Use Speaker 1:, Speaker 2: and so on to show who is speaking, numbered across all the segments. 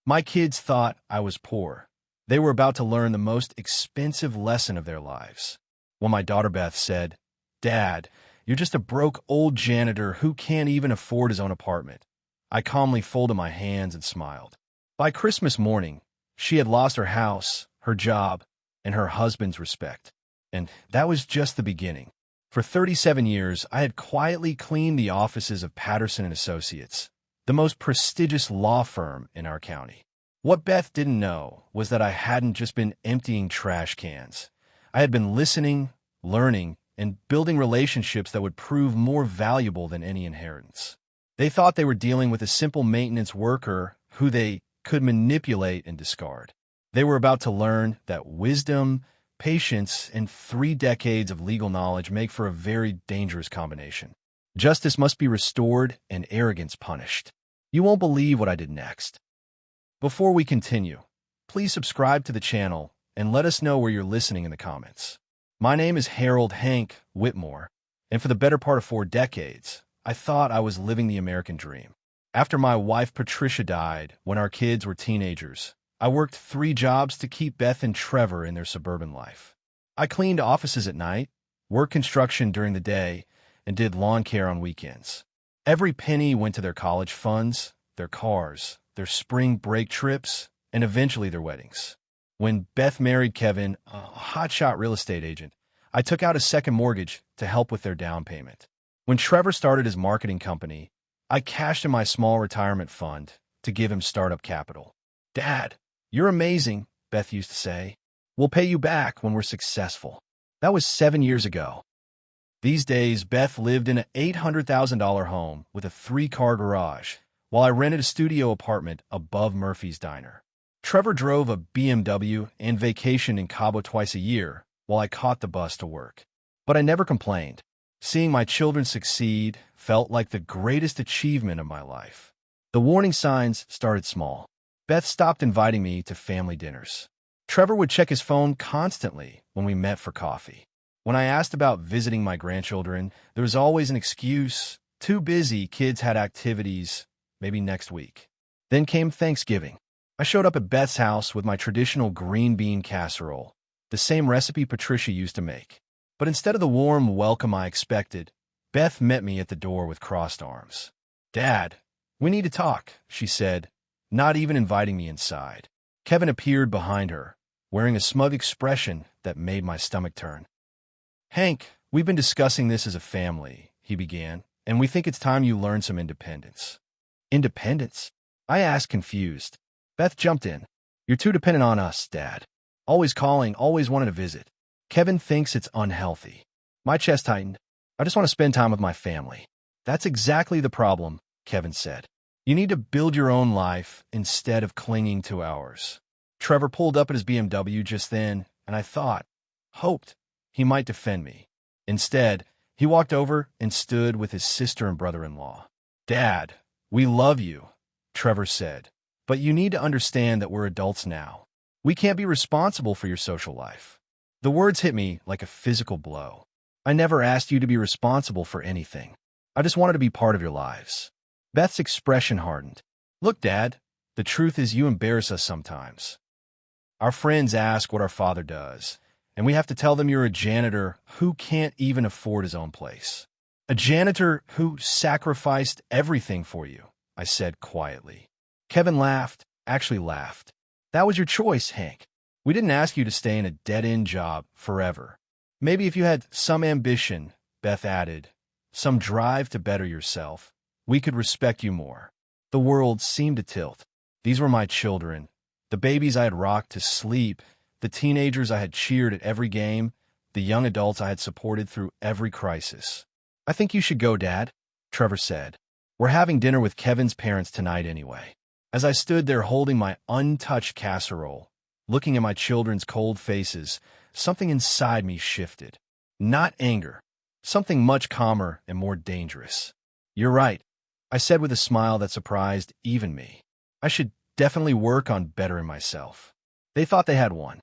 Speaker 1: My kids thought I was poor. They were about to learn the most expensive lesson of their lives. When my daughter Beth said, "Dad, you're just a broke old janitor who can't even afford his own apartment," I calmly folded my hands and smiled. By Christmas morning, she had lost her house, her job, and her husband's respect. And that was just the beginning. For 37 years, I had quietly cleaned the offices of Patterson and Associates, the most prestigious law firm in our county. What Beth didn't know was that I hadn't just been emptying trash cans. I had been listening, learning, and building relationships that would prove more valuable than any inheritance. They thought they were dealing with a simple maintenance worker who they could manipulate and discard. They were about to learn that wisdom, patience, and 3 decades of legal knowledge make for a very dangerous combination. Justice must be restored and arrogance punished. You won't believe what I did next. Before we continue, please subscribe to the channel and let us know where you're listening in the comments. My name is Harold Hank Whitmore, and for the better part of 4 decades, I thought I was living the American dream. After my wife Patricia died when our kids were teenagers, I worked 3 jobs to keep Beth and Trevor in their suburban life. I cleaned offices at night, worked construction during the day, and did lawn care on weekends. Every penny went to their college funds, their cars, their spring break trips, and eventually their weddings. When Beth married Kevin, a hotshot real estate agent, I took out a second mortgage to help with their down payment. When Trevor started his marketing company, I cashed in my small retirement fund to give him startup capital. "Dad, you're amazing," Beth used to say. "We'll pay you back when we're successful." That was 7 years ago. These days, Beth lived in an $800,000 home with a 3-car garage, while I rented a studio apartment above Murphy's Diner. Trevor drove a BMW and vacationed in Cabo twice a year, while I caught the bus to work. But I never complained. Seeing my children succeed felt like the greatest achievement of my life. The warning signs started small. Beth stopped inviting me to family dinners. Trevor would check his phone constantly when we met for coffee. When I asked about visiting my grandchildren, there was always an excuse. Too busy, kids had activities, maybe next week. Then came Thanksgiving. I showed up at Beth's house with my traditional green bean casserole, the same recipe Patricia used to make. But instead of the warm welcome I expected, Beth met me at the door with crossed arms. "Dad, we need to talk," she said, not even inviting me inside. Kevin appeared behind her, wearing a smug expression that made my stomach turn. "Hank, we've been discussing this as a family," he began, "and we think it's time you learn some independence." "Independence?" I asked, confused. Beth jumped in. "You're too dependent on us, Dad. Always calling, always wanting to visit. Kevin thinks it's unhealthy." My chest tightened. "I just want to spend time with my family." "That's exactly the problem," Kevin said. "You need to build your own life instead of clinging to ours." Trevor pulled up at his BMW just then, and I hoped, he might defend me. Instead, he walked over and stood with his sister and brother-in-law. "Dad, we love you," Trevor said, "but you need to understand that we're adults now. We can't be responsible for your social life." The words hit me like a physical blow. I never asked you to be responsible for anything. I just wanted to be part of your lives. Beth's expression hardened. "Look, Dad, the truth is you embarrass us sometimes. Our friends ask what our father does, and we have to tell them you're a janitor who can't even afford his own place. A janitor who sacrificed everything for you," I said quietly. Kevin laughed, actually laughed. "That was your choice, Hank. We didn't ask you to stay in a dead-end job forever. Maybe if you had some ambition," Beth added, "some drive to better yourself, we could respect you more." The world seemed to tilt. These were my children, the babies I had rocked to sleep, the teenagers I had cheered at every game, the young adults I had supported through every crisis. "I think you should go, Dad," Trevor said. "We're having dinner with Kevin's parents tonight anyway." As I stood there holding my untouched casserole, looking at my children's cold faces, something inside me shifted. Not anger, something much calmer and more dangerous. "You're right," I said with a smile that surprised even me. "I should definitely work on bettering myself." They thought they had one.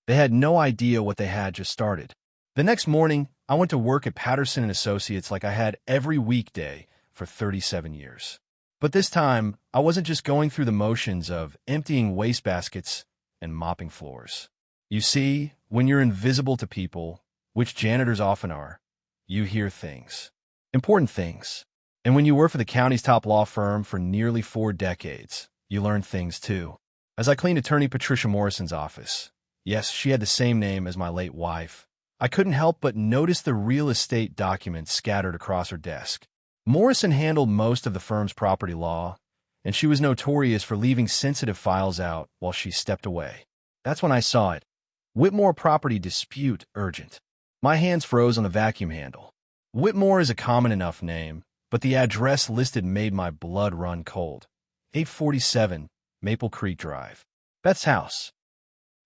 Speaker 1: They had no idea what they had just started. The next morning, I went to work at Patterson and Associates like I had every weekday for 37 years. But this time, I wasn't just going through the motions of emptying wastebaskets and mopping floors. You see, when you're invisible to people, which janitors often are, you hear things. Important things. And when you work for the county's top law firm for nearly 4 decades, you learn things too. As I cleaned attorney Patricia Morrison's office, yes, she had the same name as my late wife, I couldn't help but notice the real estate documents scattered across her desk. Morrison handled most of the firm's property law, and she was notorious for leaving sensitive files out while she stepped away. That's when I saw it. Whitmore property dispute urgent. My hands froze on the vacuum handle. Whitmore is a common enough name, but the address listed made my blood run cold. 847 Maple Creek Drive. Beth's house.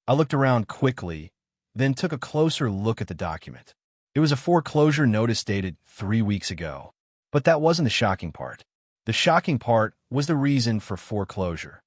Speaker 1: I looked around quickly, then took a closer look at the document. It was a foreclosure notice dated 3 weeks ago. But that wasn't the shocking part. The shocking part was the reason for foreclosure.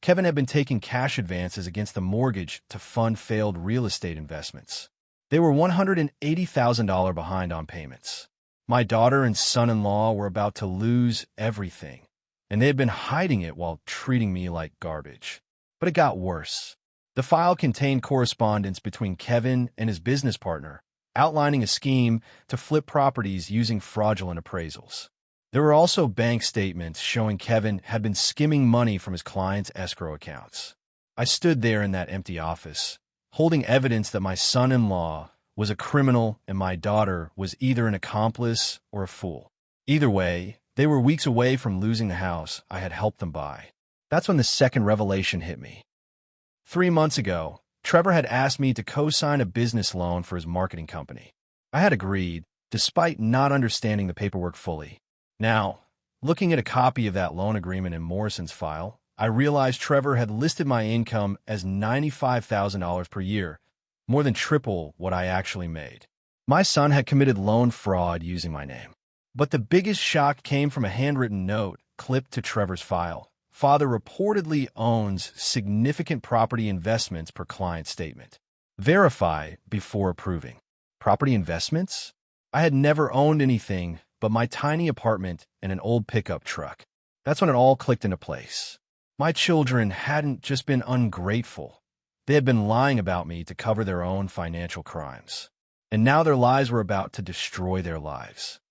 Speaker 1: Kevin had been taking cash advances against the mortgage to fund failed real estate investments. They were $180,000 behind on payments. My daughter and son-in-law were about to lose everything, and they had been hiding it while treating me like garbage. But it got worse. The file contained correspondence between Kevin and his business partner, outlining a scheme to flip properties using fraudulent appraisals. There were also bank statements showing Kevin had been skimming money from his clients' escrow accounts. I stood there in that empty office, holding evidence that my son-in-law was a criminal and my daughter was either an accomplice or a fool. Either way, they were weeks away from losing the house I had helped them buy. That's when the second revelation hit me. 3 months ago, Trevor had asked me to co-sign a business loan for his marketing company. I had agreed, despite not understanding the paperwork fully. Now, looking at a copy of that loan agreement in Morrison's file, I realized Trevor had listed my income as $95,000 per year, more than triple what I actually made. My son had committed loan fraud using my name. But the biggest shock came from a handwritten note clipped to Trevor's file. Father reportedly owns significant property investments per client statement. Verify before approving. Property investments? I had never owned anything but my tiny apartment and an old pickup truck. That's when it all clicked into place. My children hadn't just been ungrateful. They had been lying about me to cover their own financial crimes. And now their lies were about to destroy their lives.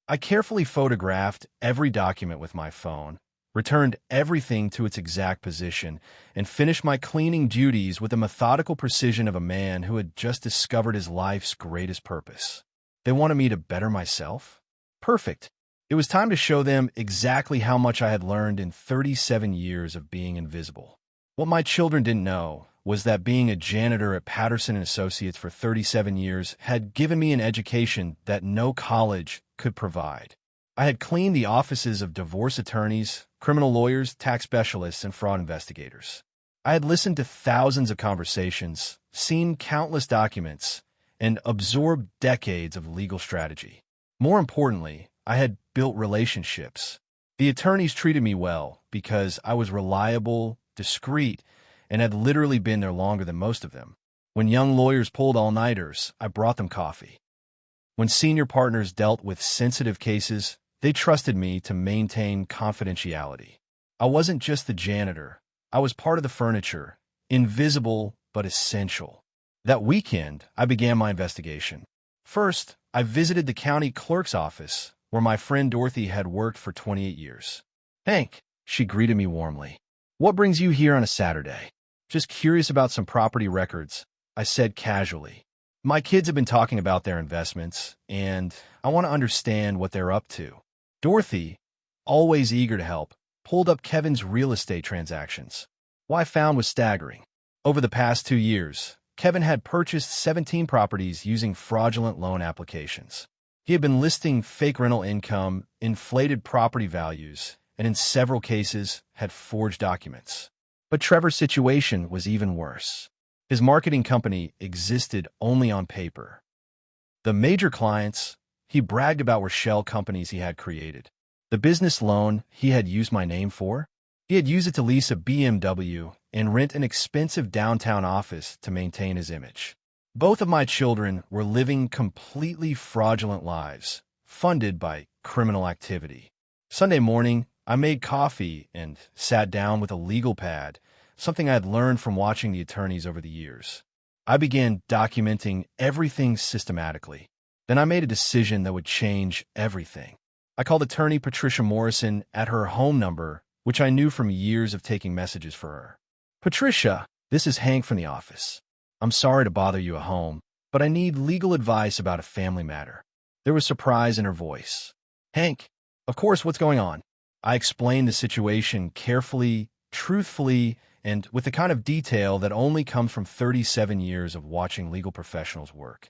Speaker 1: I carefully photographed every document with my phone, returned everything to its exact position, and finished my cleaning duties with the methodical precision of a man who had just discovered his life's greatest purpose. They wanted me to better myself? Perfect. It was time to show them exactly how much I had learned in 37 years of being invisible. What my children didn't know was that being a janitor at Patterson & Associates for 37 years had given me an education that no college could provide. I had cleaned the offices of divorce attorneys, criminal lawyers, tax specialists, and fraud investigators. I had listened to thousands of conversations, seen countless documents, and absorbed decades of legal strategy. More importantly, I had built relationships. The attorneys treated me well because I was reliable, discreet, and had literally been there longer than most of them. When young lawyers pulled all-nighters, I brought them coffee. When senior partners dealt with sensitive cases, they trusted me to maintain confidentiality. I wasn't just the janitor. I was part of the furniture, invisible but essential. That weekend, I began my investigation. First, I visited the county clerk's office, where my friend Dorothy had worked for 28 years. "Hank," she greeted me warmly. "What brings you here on a Saturday?" "Just curious about some property records," I said casually. "My kids have been talking about their investments, and I want to understand what they're up to." Dorothy, always eager to help, pulled up Kevin's real estate transactions. What I found was staggering. Over the past 2 years, Kevin had purchased 17 properties using fraudulent loan applications. He had been listing fake rental income, inflated property values, and in several cases had forged documents. But Trevor's situation was even worse. His marketing company existed only on paper. The major clients he bragged about were shell companies he had created. The business loan he had used my name for? He had used it to lease a BMW and rent an expensive downtown office to maintain his image. Both of my children were living completely fraudulent lives, funded by criminal activity. Sunday morning, I made coffee and sat down with a legal pad, something I had learned from watching the attorneys over the years. I began documenting everything systematically. Then I made a decision that would change everything. I called attorney Patricia Morrison at her home number, which I knew from years of taking messages for her. "Patricia, this is Hank from the office. I'm sorry to bother you at home, but I need legal advice about a family matter." There was surprise in her voice. "Hank, of course, what's going on?" I explained the situation carefully, truthfully, and with the kind of detail that only comes from 37 years of watching legal professionals work.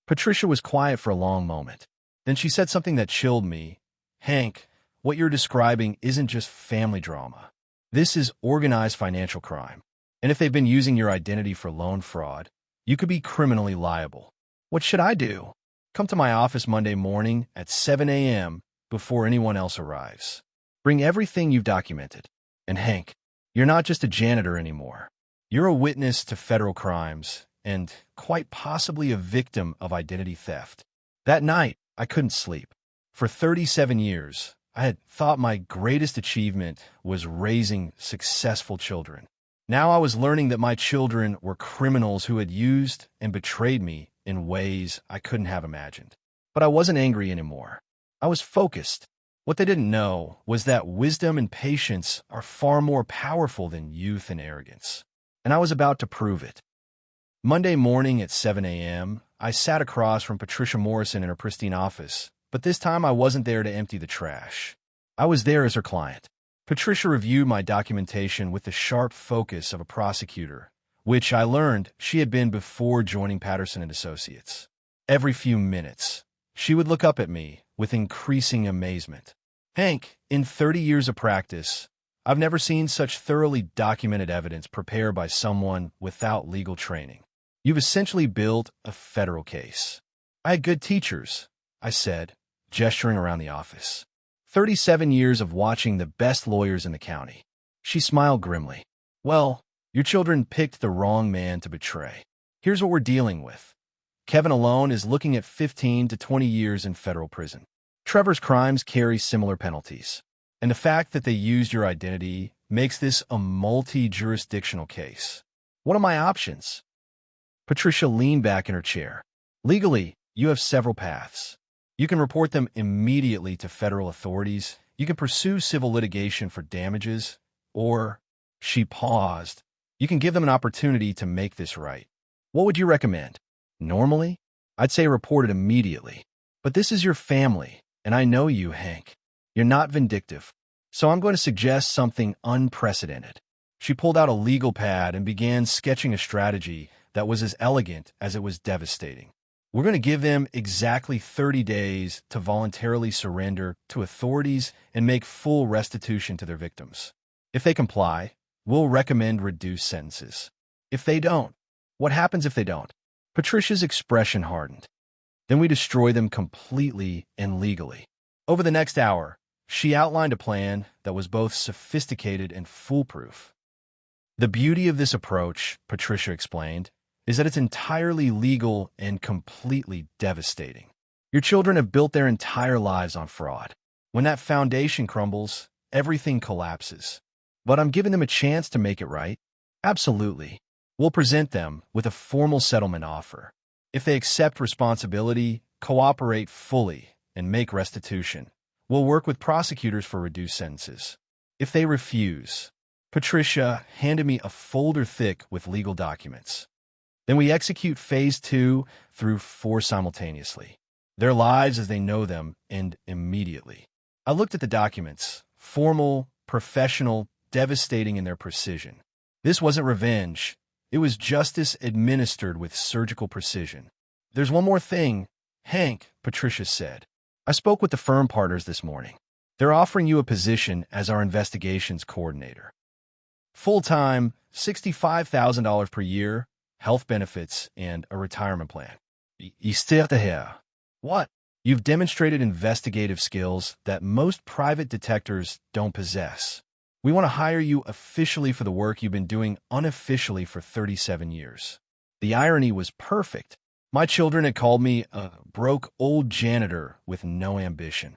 Speaker 1: Patricia was quiet for a long moment. Then she said something that chilled me. "Hank, what you're describing isn't just family drama. This is organized financial crime. And if they've been using your identity for loan fraud, you could be criminally liable. What should I do?" "Come to my office Monday morning at 7 a.m. before anyone else arrives. Bring everything you've documented. And Hank, you're not just a janitor anymore. You're a witness to federal crimes and quite possibly a victim of identity theft." That night, I couldn't sleep. For 37 years, I had thought my greatest achievement was raising successful children. Now I was learning that my children were criminals who had used and betrayed me in ways I couldn't have imagined. But I wasn't angry anymore. I was focused. What they didn't know was that wisdom and patience are far more powerful than youth and arrogance. And I was about to prove it. Monday morning at 7 a.m., I sat across from Patricia Morrison in her pristine office, but this time I wasn't there to empty the trash. I was there as her client. Patricia reviewed my documentation with the sharp focus of a prosecutor, which I learned she had been before joining Patterson and Associates. Every few minutes, she would look up at me with increasing amazement. "Hank, in 30 years of practice, I've never seen such thoroughly documented evidence prepared by someone without legal training. You've essentially built a federal case." "I had good teachers," I said, gesturing around the office. 37 years of watching the best lawyers in the county." She smiled grimly. "Well, your children picked the wrong man to betray. Here's what we're dealing with. Kevin alone is looking at 15 to 20 years in federal prison. Trevor's crimes carry similar penalties. And the fact that they used your identity makes this a multi-jurisdictional case. What are my options?" Patricia leaned back in her chair. "Legally, you have several paths. You can report them immediately to federal authorities. You can pursue civil litigation for damages, or," she paused, "you can give them an opportunity to make this right. What would you recommend?" "Normally, I'd say report it immediately. But this is your family, and I know you, Hank. You're not vindictive. So I'm going to suggest something unprecedented." She pulled out a legal pad and began sketching a strategy that was as elegant as it was devastating. "We're going to give them exactly 30 days to voluntarily surrender to authorities and make full restitution to their victims. If they comply, we'll recommend reduced sentences. If they don't, what happens if they don't?" Patricia's expression hardened. "Then we destroy them completely and legally." Over the next hour, she outlined a plan that was both sophisticated and foolproof. "The beauty of this approach," Patricia explained, "is that it's entirely legal and completely devastating. Your children have built their entire lives on fraud. When that foundation crumbles, everything collapses. But I'm giving them a chance to make it right. Absolutely. We'll present them with a formal settlement offer. If they accept responsibility, cooperate fully, and make restitution, we'll work with prosecutors for reduced sentences. If they refuse," Patricia handed me a folder thick with legal documents. "Then we execute phase 2 through 4 simultaneously. Their lives as they know them end immediately." I looked at the documents, formal, professional, devastating in their precision. This wasn't revenge. It was justice administered with surgical precision. "There's one more thing, Hank," Patricia said. "I spoke with the firm partners this morning. They're offering you a position as our investigations coordinator. Full-time, $65,000 per year, health benefits, and a retirement plan." "What?" "You've demonstrated investigative skills that most private detectives don't possess. We want to hire you officially for the work you've been doing unofficially for 37 years. The irony was perfect. My children had called me a broke old janitor with no ambition.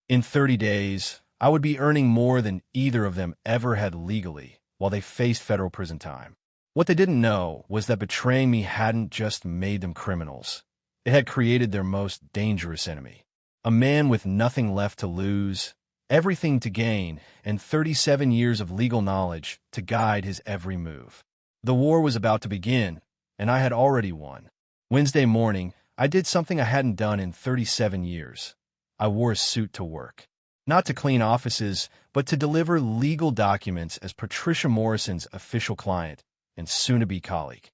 Speaker 1: In 30 days, I would be earning more than either of them ever had legally while they faced federal prison time. What they didn't know was that betraying me hadn't just made them criminals. It had created their most dangerous enemy. A man with nothing left to lose, everything to gain, and 37 years of legal knowledge to guide his every move. The war was about to begin, and I had already won. Wednesday morning, I did something I hadn't done in 37 years. I wore a suit to work. Not to clean offices, but to deliver legal documents as Patricia Morrison's official client and soon-to-be colleague.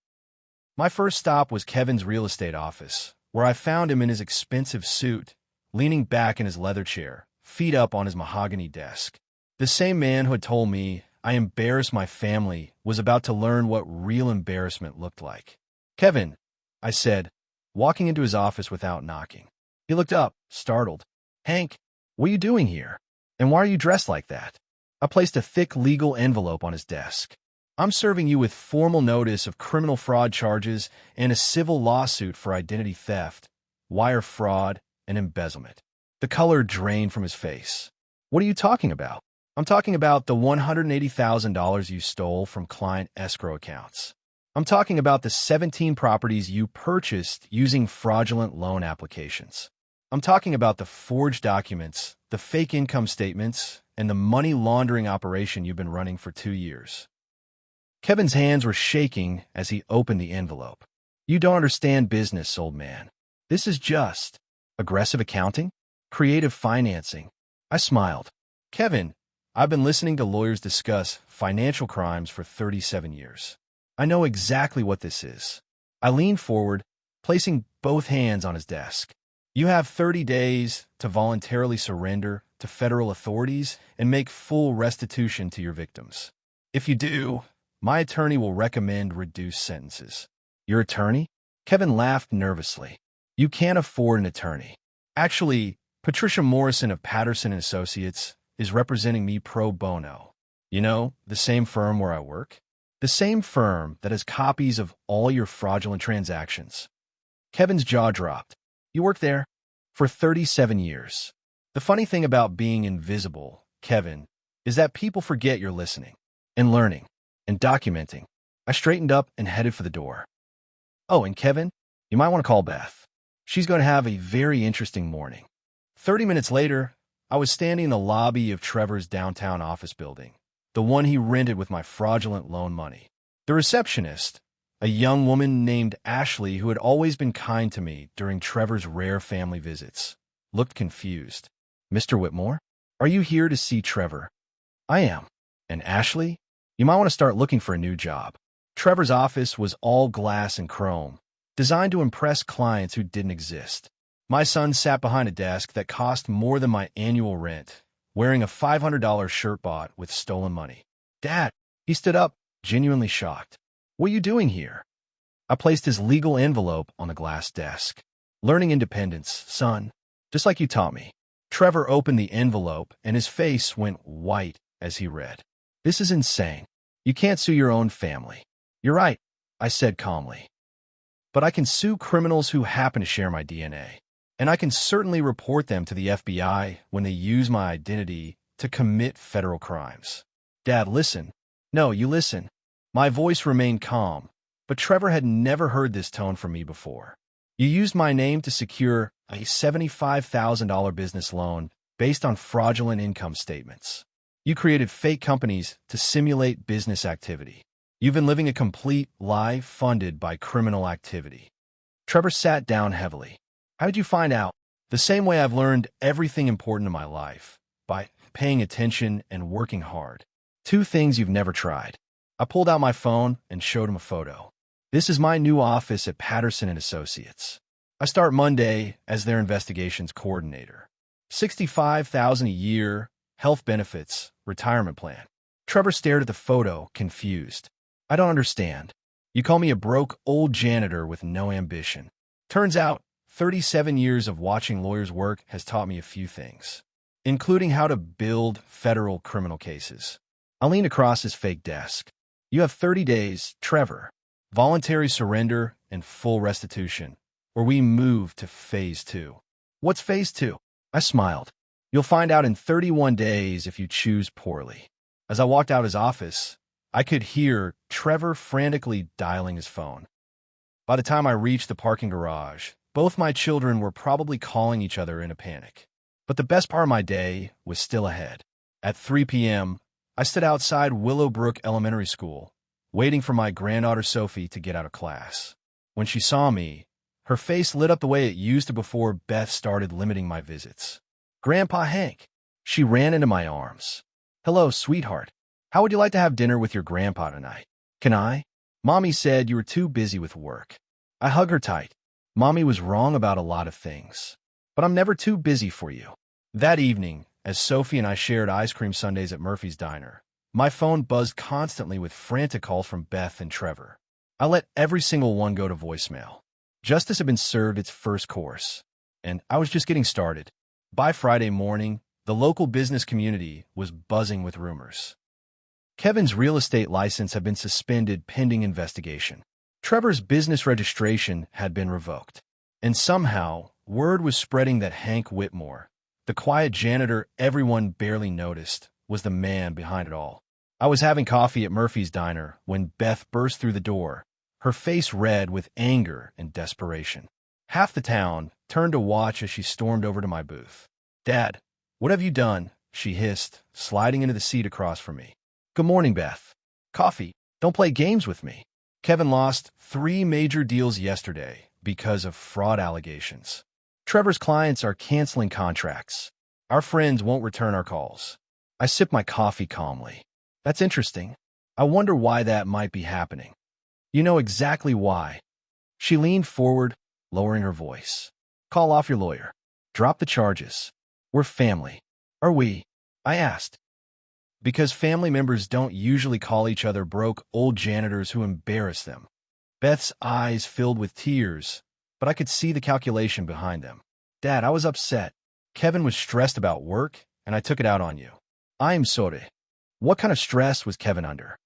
Speaker 1: My first stop was Kevin's real estate office, where I found him in his expensive suit, leaning back in his leather chair, feet up on his mahogany desk. The same man who had told me I embarrassed my family was about to learn what real embarrassment looked like. "Kevin," I said, walking into his office without knocking. He looked up, startled. "Hank, what are you doing here? And why are you dressed like that?" I placed a thick legal envelope on his desk. "I'm serving you with formal notice of criminal fraud charges and a civil lawsuit for identity theft, wire fraud, and embezzlement." The color drained from his face. "What are you talking about?" "I'm talking about the $180,000 you stole from client escrow accounts. I'm talking about the 17 properties you purchased using fraudulent loan applications. I'm talking about the forged documents, the fake income statements, and the money laundering operation you've been running for 2 years." Kevin's hands were shaking as he opened the envelope. "You don't understand business, old man. This is just aggressive accounting? Creative financing." I smiled. "Kevin, I've been listening to lawyers discuss financial crimes for 37 years. I know exactly what this is." I leaned forward, placing both hands on his desk. "You have 30 days to voluntarily surrender to federal authorities and make full restitution to your victims. If you do, my attorney will recommend reduced sentences." "Your attorney?" Kevin laughed nervously. "You can't afford an attorney. Actually, Patricia Morrison of Patterson & Associates is representing me pro bono. You know, the same firm where I work? The same firm that has copies of all your fraudulent transactions." Kevin's jaw dropped. "You work there?" "For 37 years. The funny thing about being invisible, Kevin, is that people forget you're listening and learning and documenting." I straightened up and headed for the door. "Oh, and Kevin, you might want to call Beth. She's going to have a very interesting morning." 30 minutes later, I was standing in the lobby of Trevor's downtown office building, the one he rented with my fraudulent loan money. The receptionist, a young woman named Ashley who had always been kind to me during Trevor's rare family visits, looked confused. "Mr. Whitmore, are you here to see Trevor?" "I am." "And Ashley, you might want to start looking for a new job." Trevor's office was all glass and chrome, designed to impress clients who didn't exist. My son sat behind a desk that cost more than my annual rent, wearing a $500 shirt bought with stolen money. "Dad," he stood up, genuinely shocked. "What are you doing here?" I placed his legal envelope on the glass desk. "Learning independence, son, just like you taught me." Trevor opened the envelope, and his face went white as he read. "This is insane. You can't sue your own family." "You're right," I said calmly. "But I can sue criminals who happen to share my DNA. And I can certainly report them to the FBI when they use my identity to commit federal crimes." "Dad, listen." "No, you listen." My voice remained calm, but Trevor had never heard this tone from me before. "You used my name to secure a $75,000 business loan based on fraudulent income statements. You created fake companies to simulate business activity. You've been living a complete lie funded by criminal activity." Trevor sat down heavily. "How did you find out?" "The same way I've learned everything important in my life, by paying attention and working hard. 2 things you've never tried." I pulled out my phone and showed him a photo. "This is my new office at Patterson & Associates. I start Monday as their investigations coordinator. $65,000 a year, health benefits, retirement plan." Trevor stared at the photo, confused. "I don't understand. You call me a broke old janitor with no ambition. Turns out, 37 years of watching lawyers work has taught me a few things, including how to build federal criminal cases." I leaned across his fake desk. "You have 30 days, Trevor. Voluntary surrender and full restitution, or we move to phase 2. "What's phase 2? I smiled. You'll find out in 31 days if you choose poorly. As I walked out his office, I could hear Trevor frantically dialing his phone. By the time I reached the parking garage, both my children were probably calling each other in a panic. But the best part of my day was still ahead. At 3 p.m., I stood outside Willowbrook Elementary School, waiting for my granddaughter Sophie to get out of class. When she saw me, her face lit up the way it used to before Beth started limiting my visits. "Grandpa Hank." She ran into my arms. "Hello, sweetheart. How would you like to have dinner with your grandpa tonight?" "Can I?" "Mommy said you were too busy with work." I hug her tight. Mommy was wrong about a lot of things, but I'm never too busy for you. That evening, as Sophie and I shared ice cream sundaes at Murphy's Diner, my phone buzzed constantly with frantic calls from Beth and Trevor. I let every single one go to voicemail. Justice had been served its first course, and I was just getting started. By Friday morning, the local business community was buzzing with rumors. Kevin's real estate license had been suspended pending investigation. Trevor's business registration had been revoked. And somehow, word was spreading that Hank Whitmore, the quiet janitor everyone barely noticed, was the man behind it all. I was having coffee at Murphy's Diner when Beth burst through the door, her face red with anger and desperation. Half the town turned to watch as she stormed over to my booth. "Dad, what have you done?" she hissed, sliding into the seat across from me. "Good morning, Beth." "Coffee. Don't play games with me." Kevin lost 3 major deals yesterday because of fraud allegations. Trevor's clients are canceling contracts. Our friends won't return our calls. I sip my coffee calmly. "That's interesting. I wonder why that might be happening." "You know exactly why." She leaned forward, lowering her voice. "Call off your lawyer. Drop the charges. We're family." "Are we?" I asked. "Because family members don't usually call each other broke old janitors who embarrass them." Beth's eyes filled with tears, but I could see the calculation behind them. "Dad, I was upset. Kevin was stressed about work, and I took it out on you." "I am sorry." "What kind of stress was Kevin under?"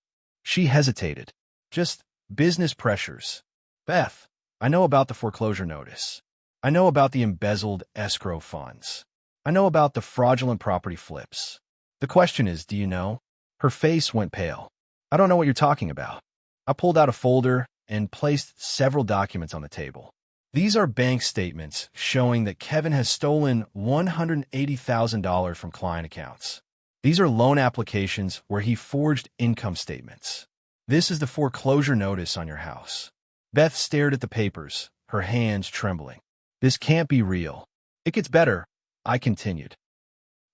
Speaker 1: She hesitated. "Just business pressures." "Beth, I know about the foreclosure notice. I know about the embezzled escrow funds. I know about the fraudulent property flips. The question is, do you know?" Her face went pale. "I don't know what you're talking about." I pulled out a folder and placed several documents on the table. These are bank statements showing that Kevin has stolen $180,000 from client accounts. These are loan applications where he forged income statements. This is the foreclosure notice on your house. Beth stared at the papers, her hands trembling. "This can't be real." "It gets better," I continued.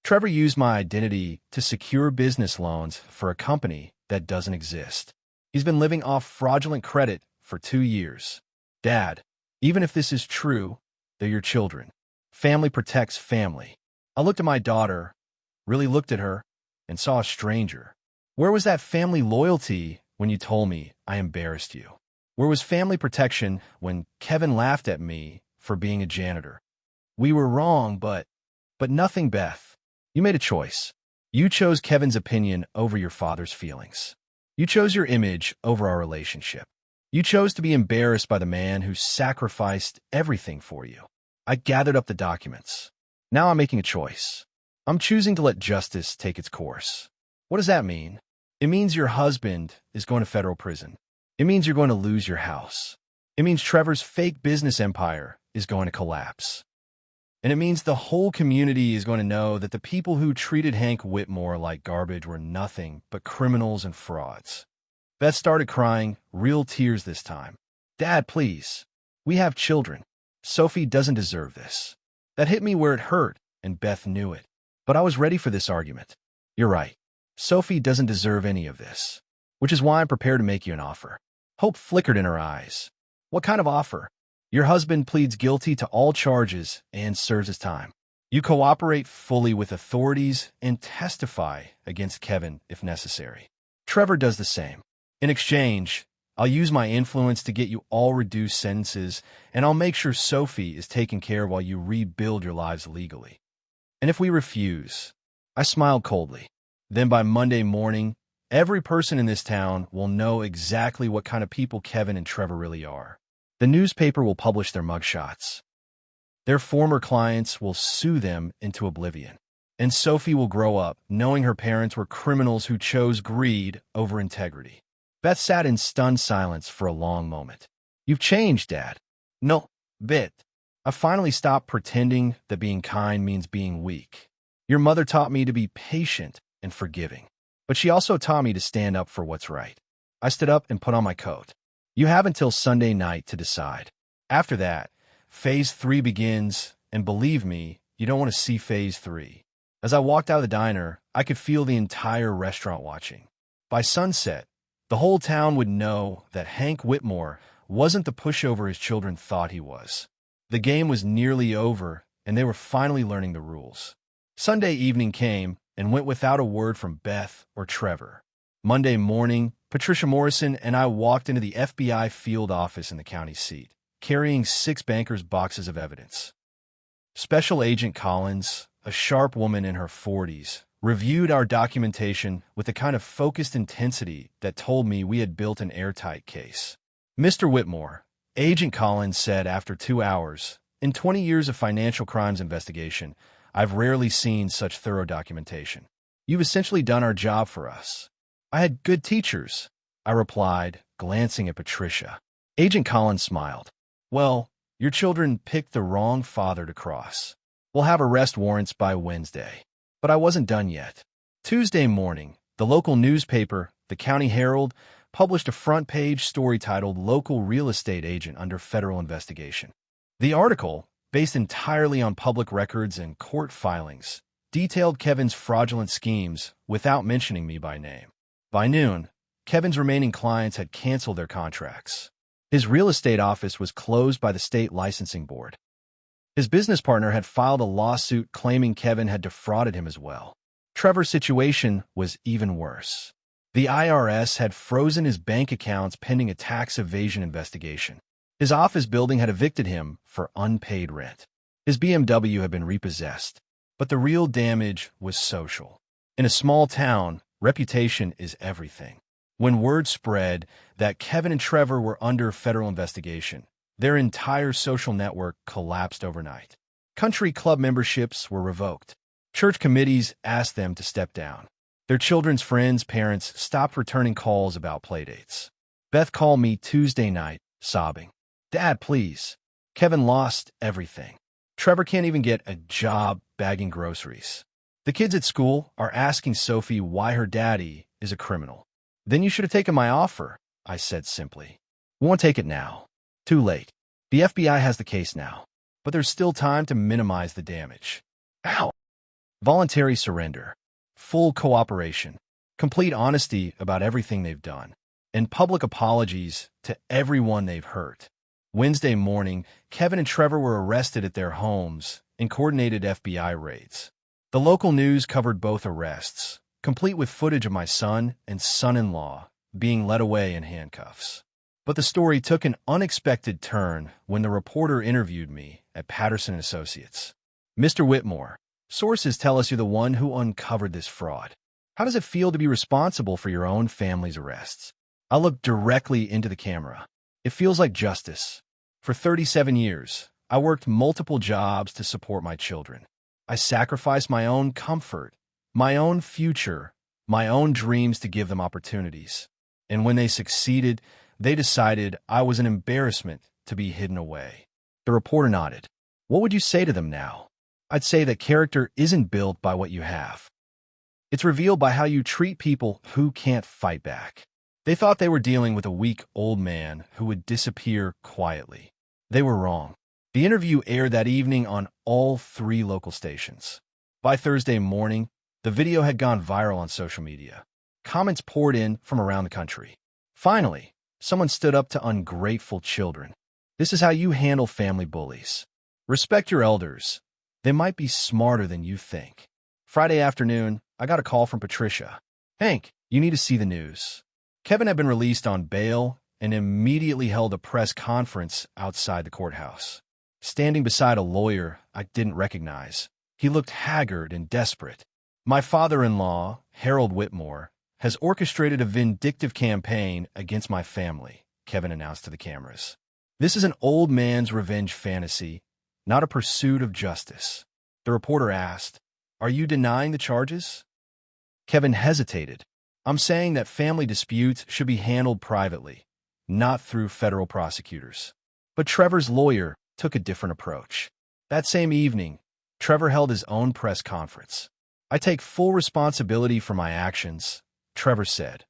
Speaker 1: "Trevor used my identity to secure business loans for a company that doesn't exist. He's been living off fraudulent credit for 2 years. Dad, even if this is true, they're your children. Family protects family." I looked at my daughter, really looked at her, and saw a stranger. "Where was that family loyalty when you told me I embarrassed you? Where was family protection when Kevin laughed at me for being a janitor?" "We were wrong, but nothing, Beth. You made a choice. You chose Kevin's opinion over your father's feelings. You chose your image over our relationship. You chose to be embarrassed by the man who sacrificed everything for you." I gathered up the documents. "Now I'm making a choice. I'm choosing to let justice take its course." "What does that mean?" "It means your husband is going to federal prison. It means you're going to lose your house. It means Trevor's fake business empire is going to collapse. And it means the whole community is going to know that the people who treated Hank Whitmore like garbage were nothing but criminals and frauds." Beth started crying, real tears this time. "Dad, please. We have children. Sophie doesn't deserve this." That hit me where it hurt, and Beth knew it. But I was ready for this argument. "You're right. Sophie doesn't deserve any of this, which is why I'm prepared to make you an offer." Hope flickered in her eyes. "What kind of offer?" "Your husband pleads guilty to all charges and serves his time. You cooperate fully with authorities and testify against Kevin if necessary. Trevor does the same. In exchange, I'll use my influence to get you all reduced sentences, and I'll make sure Sophie is taken care of while you rebuild your lives legally." "And if we refuse?" I smiled coldly. "Then by Monday morning, every person in this town will know exactly what kind of people Kevin and Trevor really are. The newspaper will publish their mugshots. Their former clients will sue them into oblivion. And Sophie will grow up knowing her parents were criminals who chose greed over integrity. Beth sat in stunned silence for a long moment. You've changed, Dad. No, bit. I finally stopped pretending that being kind means being weak. Your mother taught me to be patient and forgiving, but she also taught me to stand up for what's right. I stood up and put on my coat. You have until Sunday night to decide. After that, Phase 3 begins, and believe me, you don't want to see Phase 3. As I walked out of the diner, I could feel the entire restaurant watching. By sunset, the whole town would know that Hank Whitmore wasn't the pushover his children thought he was. The game was nearly over, and they were finally learning the rules. Sunday evening came and went without a word from Beth or Trevor. Monday morning, Patricia Morrison and I walked into the FBI field office in the county seat, carrying 6 bankers' boxes of evidence. Special Agent Collins, a sharp woman in her 40s, reviewed our documentation with a kind of focused intensity that told me we had built an airtight case. Mr. Whitmore, Agent Collins said after 2 hours, in 20 years of financial crimes investigation, I've rarely seen such thorough documentation. You've essentially done our job for us. I had good teachers, I replied, glancing at Patricia. Agent Collins smiled. Well, your children picked the wrong father to cross. We'll have arrest warrants by Wednesday. But I wasn't done yet. Tuesday morning, the local newspaper, the County Herald, published a front-page story titled Local Real Estate Agent Under Federal Investigation. The article, based entirely on public records and court filings, detailed Kevin's fraudulent schemes without mentioning me by name. By noon, Kevin's remaining clients had canceled their contracts. His real estate office was closed by the state licensing board. His business partner had filed a lawsuit claiming Kevin had defrauded him as well. Trevor's situation was even worse. The IRS had frozen his bank accounts pending a tax evasion investigation. His office building had evicted him for unpaid rent. His BMW had been repossessed. But the real damage was social. In a small town, reputation is everything. When word spread that Kevin and Trevor were under federal investigation, their entire social network collapsed overnight. Country club memberships were revoked. Church committees asked them to step down. Their children's friends' parents stopped returning calls about playdates. Beth called me Tuesday night, sobbing. Dad, please. Kevin lost everything. Trevor can't even get a job bagging groceries. The kids at school are asking Sophie why her daddy is a criminal. Then you should have taken my offer, I said simply. We won't take it now. Too late. The FBI has the case now. But there's still time to minimize the damage. Ow! Voluntary surrender. Full cooperation. Complete honesty about everything they've done. And public apologies to everyone they've hurt. Wednesday morning, Kevin and Trevor were arrested at their homes in coordinated FBI raids. The local news covered both arrests, complete with footage of my son and son-in-law being led away in handcuffs. But the story took an unexpected turn when the reporter interviewed me at Patterson & Associates. Mr. Whitmore, sources tell us you're the one who uncovered this fraud. How does it feel to be responsible for your own family's arrests? I looked directly into the camera. It feels like justice. For 37 years, I worked multiple jobs to support my children. I sacrificed my own comfort, my own future, my own dreams to give them opportunities. And when they succeeded, they decided I was an embarrassment to be hidden away. The reporter nodded. What would you say to them now? I'd say that character isn't built by what you have. It's revealed by how you treat people who can't fight back. They thought they were dealing with a weak old man who would disappear quietly. They were wrong. The interview aired that evening on all 3 local stations. By Thursday morning, the video had gone viral on social media. Comments poured in from around the country. Finally, someone stood up to ungrateful children. This is how you handle family bullies. Respect your elders. They might be smarter than you think. Friday afternoon, I got a call from Patricia. Hank, you need to see the news. Kevin had been released on bail and immediately held a press conference outside the courthouse. Standing beside a lawyer I didn't recognize, he looked haggard and desperate. My father-in-law, Harold Whitmore, has orchestrated a vindictive campaign against my family, Kevin announced to the cameras. This is an old man's revenge fantasy, not a pursuit of justice. The reporter asked, Are you denying the charges? Kevin hesitated. I'm saying that family disputes should be handled privately, not through federal prosecutors. But Trevor's lawyer took a different approach. That same evening, Trevor held his own press conference. I take full responsibility for my actions, Trevor said,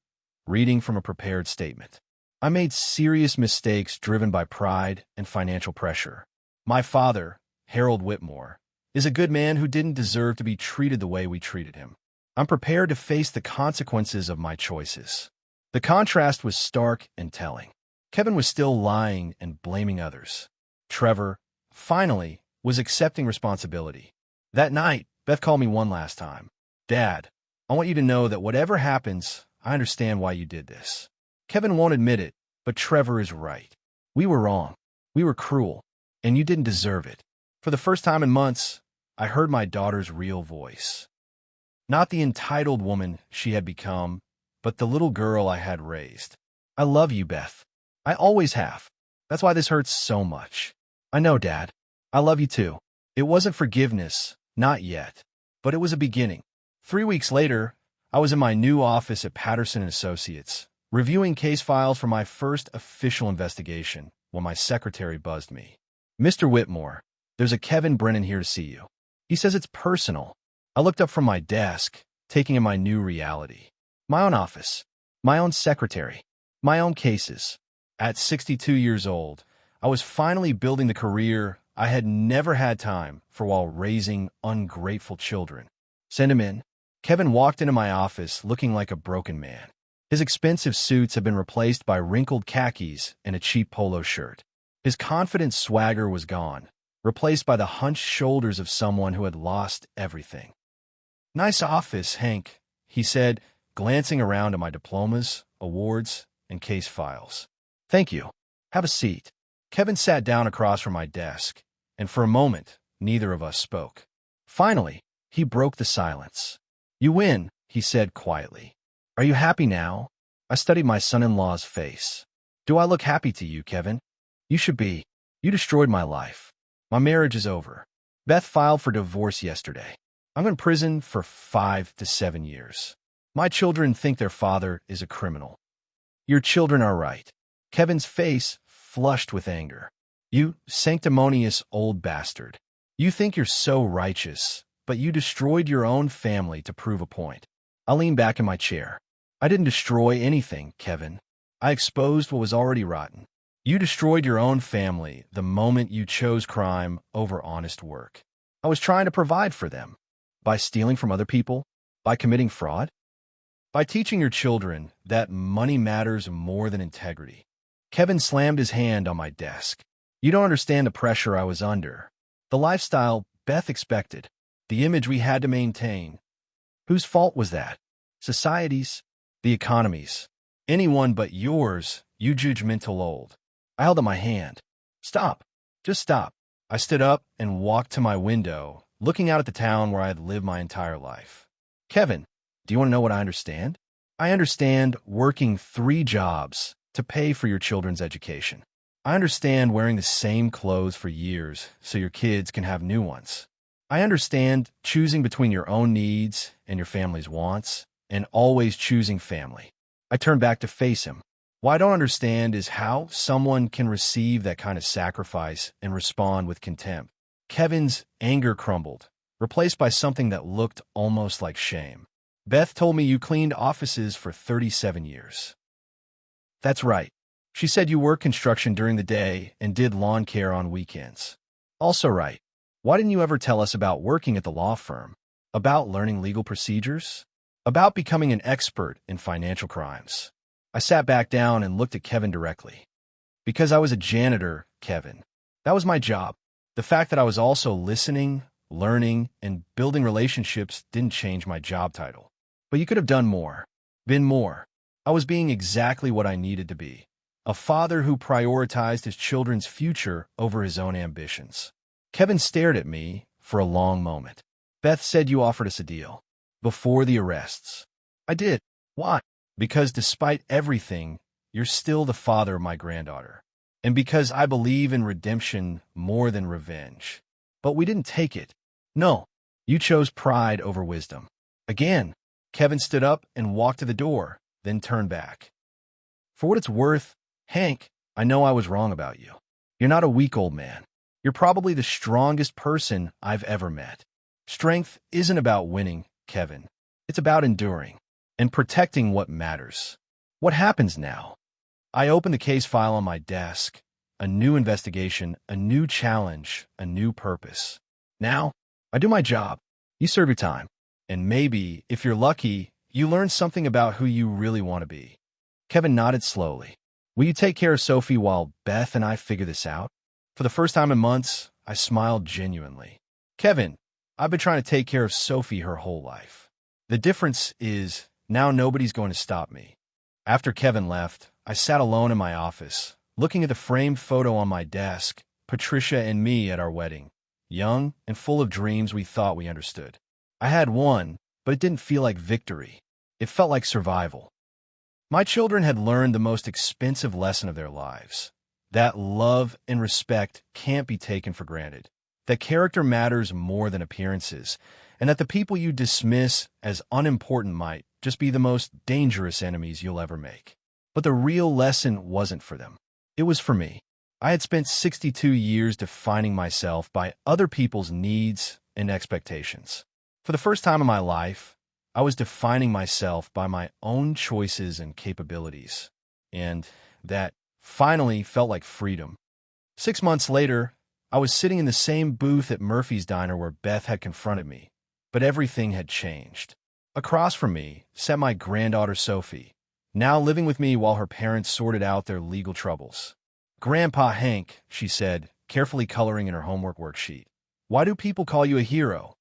Speaker 1: reading from a prepared statement. I made serious mistakes driven by pride and financial pressure. My father, Harold Whitmore, is a good man who didn't deserve to be treated the way we treated him. I'm prepared to face the consequences of my choices. The contrast was stark and telling. Kevin was still lying and blaming others. Trevor, finally, was accepting responsibility. That night, Beth called me one last time. Dad, I want you to know that whatever happens, I understand why you did this. Kevin won't admit it, but Trevor is right. We were wrong. We were cruel, and you didn't deserve it. For the first time in months, I heard my daughter's real voice. Not the entitled woman she had become, but the little girl I had raised. I love you, Beth. I always have. That's why this hurts so much. I know, Dad. I love you too. It wasn't forgiveness, not yet, but it was a beginning. 3 weeks later, I was in my new office at Patterson & Associates, reviewing case files for my first official investigation when my secretary buzzed me. Mr. Whitmore, there's a Kevin Brennan here to see you. He says it's personal. I looked up from my desk, taking in my new reality. My own office, my own secretary, my own cases. At 62 years old, I was finally building the career I had never had time for while raising ungrateful children. Send him in. Kevin walked into my office looking like a broken man. His expensive suits had been replaced by wrinkled khakis and a cheap polo shirt. His confident swagger was gone, replaced by the hunched shoulders of someone who had lost everything. Nice office, Hank, he said, glancing around at my diplomas, awards, and case files. Thank you. Have a seat. Kevin sat down across from my desk, and for a moment, neither of us spoke. Finally, he broke the silence. You win, he said quietly. Are you happy now? I studied my son-in-law's face. Do I look happy to you, Kevin? You should be. You destroyed my life. My marriage is over. Beth filed for divorce yesterday. I'm in prison for 5 to 7 years. My children think their father is a criminal. Your children are right. Kevin's face flushed with anger. You sanctimonious old bastard. You think you're so righteous, but you destroyed your own family to prove a point. I leaned back in my chair. I didn't destroy anything, Kevin. I exposed what was already rotten. You destroyed your own family the moment you chose crime over honest work. I was trying to provide for them. By stealing from other people? By committing fraud? By teaching your children that money matters more than integrity. Kevin slammed his hand on my desk. You don't understand the pressure I was under. The lifestyle Beth expected. The image we had to maintain. Whose fault was that? Society's? The economy's? Anyone but yours, you judgmental old. I held up my hand. Stop. Just stop. I stood up and walked to my window, looking out at the town where I had lived my entire life. Kevin, do you want to know what I understand? I understand working 3 jobs to pay for your children's education. I understand wearing the same clothes for years so your kids can have new ones. I understand choosing between your own needs and your family's wants, and always choosing family. I turned back to face him. What I don't understand is how someone can receive that kind of sacrifice and respond with contempt. Kevin's anger crumbled, replaced by something that looked almost like shame. Beth told me you cleaned offices for 37 years. That's right. She said you worked construction during the day and did lawn care on weekends. Also right. Why didn't you ever tell us about working at the law firm? About learning legal procedures? About becoming an expert in financial crimes? I sat back down and looked at Kevin directly. Because I was a janitor, Kevin. That was my job. The fact that I was also listening, learning, and building relationships didn't change my job title. But you could have done more. Been more. I was being exactly what I needed to be. A father who prioritized his children's future over his own ambitions. Kevin stared at me for a long moment. Beth said you offered us a deal. Before the arrests. I did. Why? Because despite everything, you're still the father of my granddaughter. And because I believe in redemption more than revenge. But we didn't take it. No. You chose pride over wisdom. Again, Kevin stood up and walked to the door, then turned back. For what it's worth, Hank, I know I was wrong about you. You're not a weak old man. You're probably the strongest person I've ever met. Strength isn't about winning, Kevin. It's about enduring and protecting what matters. What happens now? I open the case file on my desk. A new investigation, a new challenge, a new purpose. Now, I do my job. You serve your time. And maybe, if you're lucky, you learn something about who you really want to be. Kevin nodded slowly. Will you take care of Sophie while Beth and I figure this out? For the first time in months, I smiled genuinely. Kevin, I've been trying to take care of Sophie her whole life. The difference is, now nobody's going to stop me. After Kevin left, I sat alone in my office, looking at the framed photo on my desk, Patricia and me at our wedding, young and full of dreams we thought we understood. I had won, but it didn't feel like victory. It felt like survival. My children had learned the most expensive lesson of their lives, that love and respect can't be taken for granted, that character matters more than appearances, and that the people you dismiss as unimportant might just be the most dangerous enemies you'll ever make. But the real lesson wasn't for them. It was for me. I had spent 62 years defining myself by other people's needs and expectations. For the first time in my life, I was defining myself by my own choices and capabilities, and that finally felt like freedom. 6 months later, I was sitting in the same booth at Murphy's Diner where Beth had confronted me, but everything had changed. Across from me sat my granddaughter Sophie, now living with me while her parents sorted out their legal troubles. Grandpa Hank, she said, carefully coloring in her homework worksheet. Why do people call you a hero?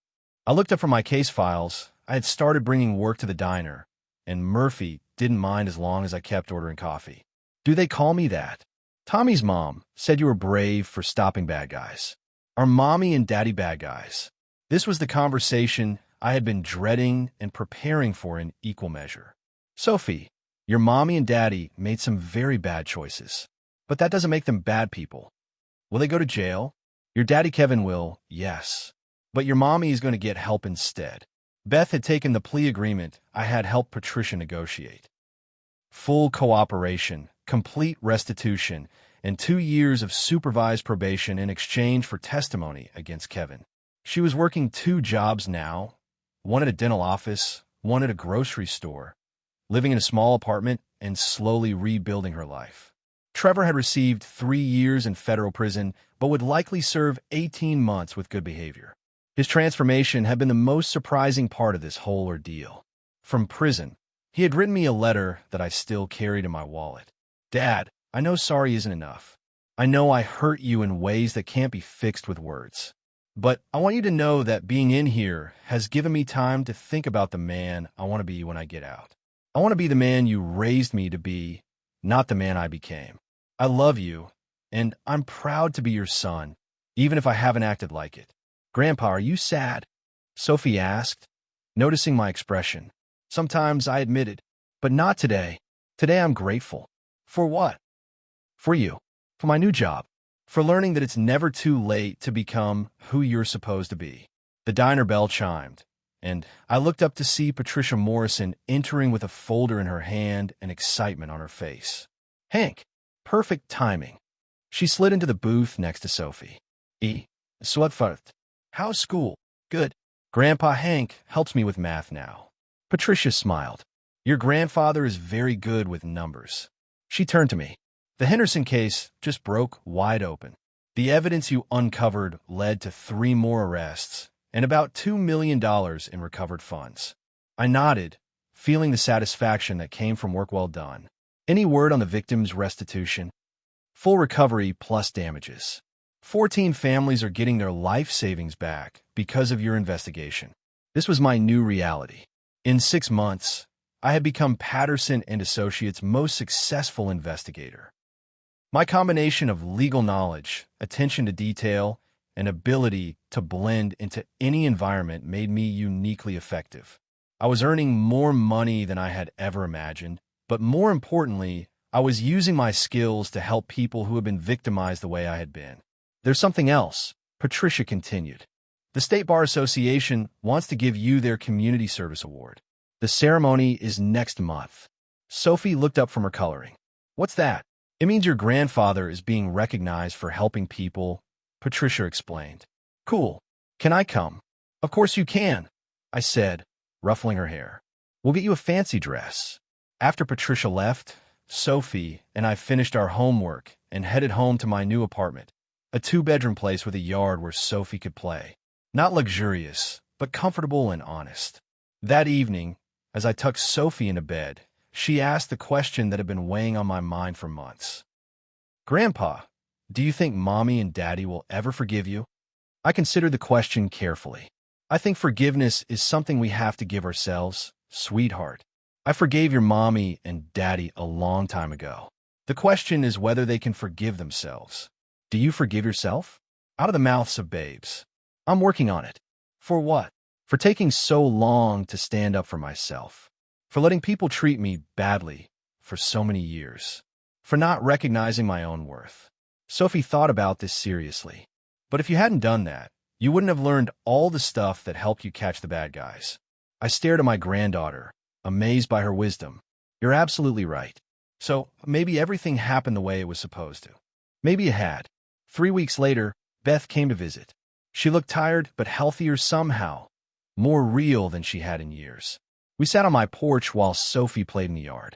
Speaker 1: I looked up from my case files. I had started bringing work to the diner, and Murphy didn't mind as long as I kept ordering coffee. Do they call me that? Tommy's mom said you were brave for stopping bad guys. Are mommy and daddy bad guys? This was the conversation I had been dreading and preparing for in equal measure. Sophie, your mommy and daddy made some very bad choices, but that doesn't make them bad people. Will they go to jail? Your daddy Kevin will, yes, but your mommy is going to get help instead. Beth had taken the plea agreement I had helped Patricia negotiate. Full cooperation, complete restitution, and 2 years of supervised probation in exchange for testimony against Kevin. She was working 2 jobs now, one at a dental office, one at a grocery store, living in a small apartment and slowly rebuilding her life. Trevor had received 3 years in federal prison, but would likely serve 18 months with good behavior. His transformation had been the most surprising part of this whole ordeal. From prison, he had written me a letter that I still carried in my wallet. Dad, I know sorry isn't enough. I know I hurt you in ways that can't be fixed with words. But I want you to know that being in here has given me time to think about the man I want to be when I get out. I want to be the man you raised me to be, not the man I became. I love you, and I'm proud to be your son, even if I haven't acted like it. Grandpa, are you sad? Sophie asked, noticing my expression. Sometimes, I admitted, but not today. Today I'm grateful. For what? For you. For my new job. For learning that it's never too late to become who you're supposed to be. The diner bell chimed, and I looked up to see Patricia Morrison entering with a folder in her hand and excitement on her face. Hank, perfect timing. She slid into the booth next to Sophie. Swatfart. How's school? Good. Grandpa Hank helps me with math now. Patricia smiled. Your grandfather is very good with numbers. She turned to me. The Henderson case just broke wide open. The evidence you uncovered led to 3 more arrests and about $2 million in recovered funds. I nodded, feeling the satisfaction that came from work well done. Any word on the victim's restitution? Full recovery plus damages. 14 families are getting their life savings back because of your investigation. This was my new reality. In 6 months, I had become Patterson and Associates' most successful investigator. My combination of legal knowledge, attention to detail, and ability to blend into any environment made me uniquely effective. I was earning more money than I had ever imagined, but more importantly, I was using my skills to help people who had been victimized the way I had been. There's something else, Patricia continued. The State Bar Association wants to give you their Community Service Award. The ceremony is next month. Sophie looked up from her coloring. What's that? It means your grandfather is being recognized for helping people, Patricia explained. Cool. Can I come? Of course you can, I said, ruffling her hair. We'll get you a fancy dress. After Patricia left, Sophie and I finished our homework and headed home to my new apartment, a 2-bedroom place with a yard where Sophie could play. Not luxurious, but comfortable and honest. That evening, as I tucked Sophie into bed, she asked the question that had been weighing on my mind for months. Grandpa, do you think Mommy and Daddy will ever forgive you? I considered the question carefully. I think forgiveness is something we have to give ourselves, sweetheart. I forgave your Mommy and Daddy a long time ago. The question is whether they can forgive themselves. Do you forgive yourself? Out of the mouths of babes. I'm working on it. For what? For taking so long to stand up for myself. For letting people treat me badly for so many years. For not recognizing my own worth. Sophie thought about this seriously. But if you hadn't done that, you wouldn't have learned all the stuff that helped you catch the bad guys. I stared at my granddaughter, amazed by her wisdom. You're absolutely right. So maybe everything happened the way it was supposed to. Maybe it had. 3 weeks later, Beth came to visit. She looked tired but healthier somehow, more real than she had in years. We sat on my porch while Sophie played in the yard.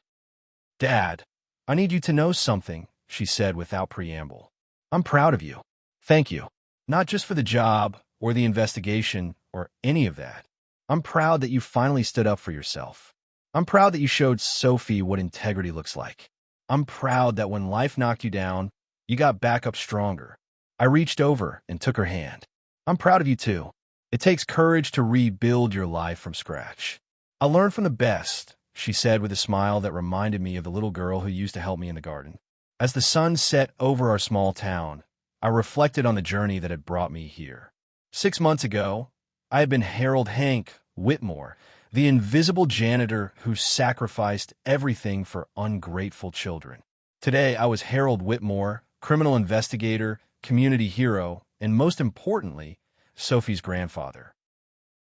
Speaker 1: Dad, I need you to know something, she said without preamble. I'm proud of you. Thank you. Not just for the job or the investigation or any of that. I'm proud that you finally stood up for yourself. I'm proud that you showed Sophie what integrity looks like. I'm proud that when life knocked you down, you got back up stronger. I reached over and took her hand. I'm proud of you too. It takes courage to rebuild your life from scratch. I learned from the best, she said with a smile that reminded me of the little girl who used to help me in the garden. As the sun set over our small town, I reflected on the journey that had brought me here. 6 months ago, I had been Harold Hank Whitmore, the invisible janitor who sacrificed everything for ungrateful children. Today, I was Harold Whitmore, criminal investigator, community hero, and most importantly, Sophie's grandfather.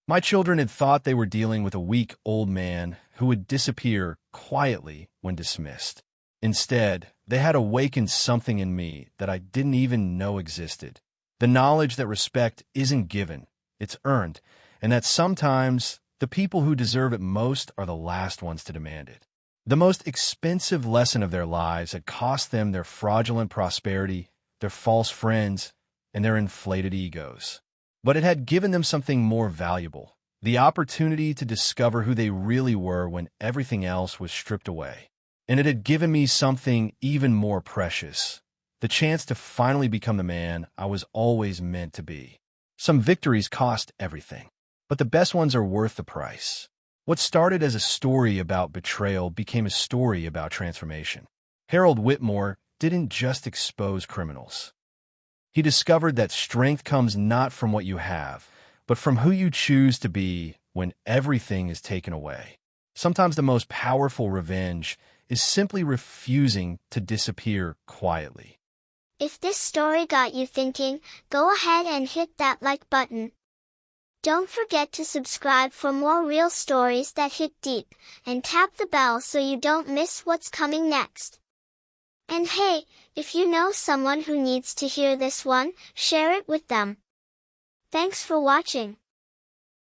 Speaker 1: My children had thought they were dealing with a weak old man who would disappear quietly when dismissed. Instead, they had awakened something in me that I didn't even know existed. The knowledge that respect isn't given, it's earned, and that sometimes the people who deserve it most are the last ones to demand it. The most expensive lesson of their lives had cost them their fraudulent prosperity, their false friends, and their inflated egos. But it had given them something more valuable, the opportunity to discover who they really were when everything else was stripped away. And it had given me something even more precious, the chance to finally become the man I was always meant to be. Some victories cost everything, but the best ones are worth the price. What started as a story about betrayal became a story about transformation. Harold Whitmore didn't just expose criminals. He discovered that strength comes not from what you have, but from who you choose to be when everything is taken away. Sometimes the most powerful revenge is simply refusing to disappear quietly.
Speaker 2: If this story got you thinking, go ahead and hit that like button. Don't forget to subscribe for more real stories that hit deep, and tap the bell so you don't miss what's coming next. And hey, if you know someone who needs to hear this one, share it with them. Thanks for watching.